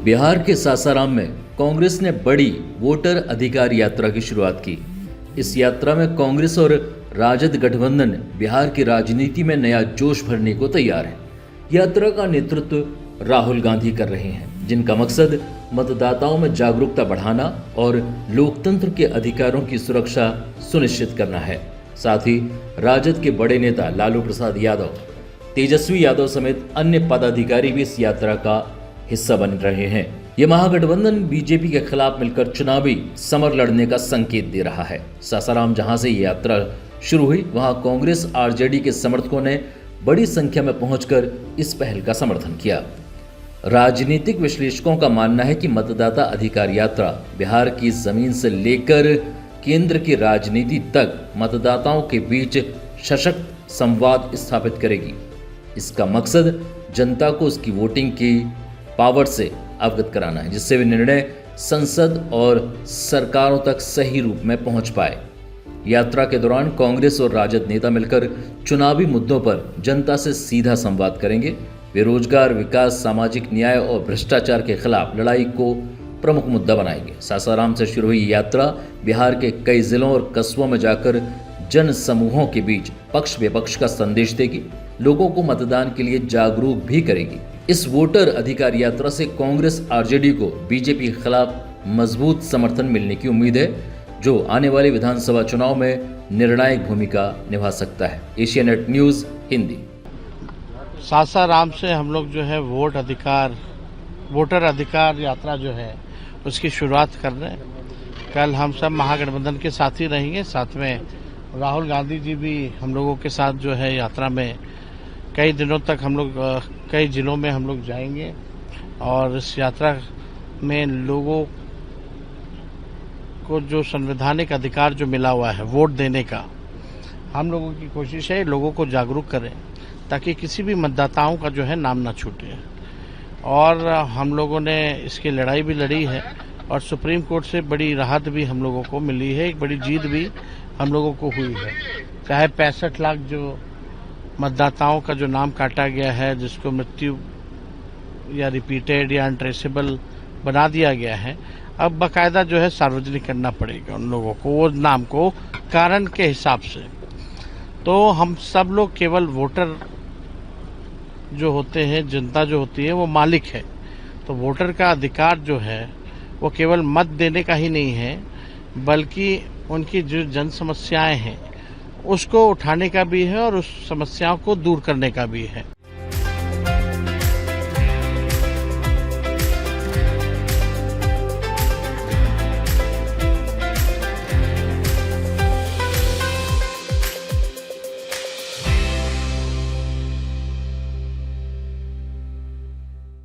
बिहार के सासाराम में कांग्रेस ने बड़ी वोटर अधिकार यात्रा की शुरुआत की। इस यात्रा में कांग्रेस और राजद गठबंधन बिहार की राजनीति में नया जोश भरने को तैयार है। यात्रा का नेतृत्व राहुल गांधी कर रहे हैं, जिनका मकसद मतदाताओं में जागरूकता बढ़ाना और लोकतंत्र के अधिकारों की सुरक्षा सुनिश्चित करना है। साथ ही राजद के बड़े नेता लालू प्रसाद यादव, तेजस्वी यादव समेत अन्य पदाधिकारी भी इस यात्रा का हिस्सा बन रहे हैं। ये महागठबंधन बीजेपी के खिलाफ मिलकर चुनावी समर लड़ने का संकेत दे रहा है। सासाराम जहां से ये यात्रा शुरू हुई, वहां कांग्रेस आरजेडी के समर्थकों ने बड़ी संख्या में पहुंचकर इस पहल का समर्थन किया। राजनीतिक विश्लेषकों का मानना है कि मतदाता अधिकार यात्रा बिहार की जमीन से लेकर केंद्र की राजनीति तक मतदाताओं के बीच सशक्त संवाद स्थापित करेगी। इसका मकसद जनता को उसकी वोटिंग की पावर से अवगत कराना है, जिससे वे निर्णय संसद और सरकारों तक सही रूप में पहुंच पाए। यात्रा के दौरान कांग्रेस और राजद नेता मिलकर चुनावी मुद्दों पर जनता से सीधा संवाद करेंगे। वे रोजगार, विकास, सामाजिक न्याय और भ्रष्टाचार के खिलाफ लड़ाई को प्रमुख मुद्दा बनाएंगे। सासाराम से शुरू हुई यात्रा बिहार के कई जिलों और कस्बों में जाकर जन समूहों के बीच पक्ष विपक्ष का संदेश देगी, लोगों को मतदान के लिए जागरूक भी करेगी। इस वोटर अधिकार यात्रा से कांग्रेस आरजेडी को बीजेपी के खिलाफ मजबूत समर्थन मिलने की उम्मीद है, जो आने वाले विधानसभा चुनाव में निर्णायक भूमिका निभा सकता है। एशियानेट न्यूज़ हिंदी। सासाराम से हम लोग जो है वोटर अधिकार यात्रा जो है उसकी शुरुआत कर रहे हैं। कल हम सब महागठबंधन के साथ ही रहेंगे, साथ में राहुल गांधी जी भी हम लोगों के साथ जो है यात्रा में कई दिनों तक हम लोग कई जिलों में हम लोग जाएंगे और इस यात्रा में लोगों को जो संवैधानिक अधिकार जो मिला हुआ है वोट देने का, हम लोगों की कोशिश है लोगों को जागरूक करें ताकि किसी भी मतदाताओं का जो है नाम ना छूटे। और हम लोगों ने इसकी लड़ाई भी लड़ी है और सुप्रीम कोर्ट से बड़ी राहत भी हम लोगों को मिली है, एक बड़ी जीत भी हम लोगों को हुई है। चाहे 65 लाख जो मतदाताओं का जो नाम काटा गया है, जिसको मृत्यु या रिपीटेड या अनट्रेसेबल बना दिया गया है, अब बाकायदा जो है सार्वजनिक करना पड़ेगा उन लोगों को, वो नाम को कारण के हिसाब से। तो हम सब लोग केवल वोटर जो होते हैं, जनता जो होती है वो मालिक है। तो वोटर का अधिकार जो है वो केवल मत देने का ही नहीं है, बल्कि उनकी जो जन समस्याएं हैं उसको उठाने का भी है और उस समस्याओं को दूर करने का भी है।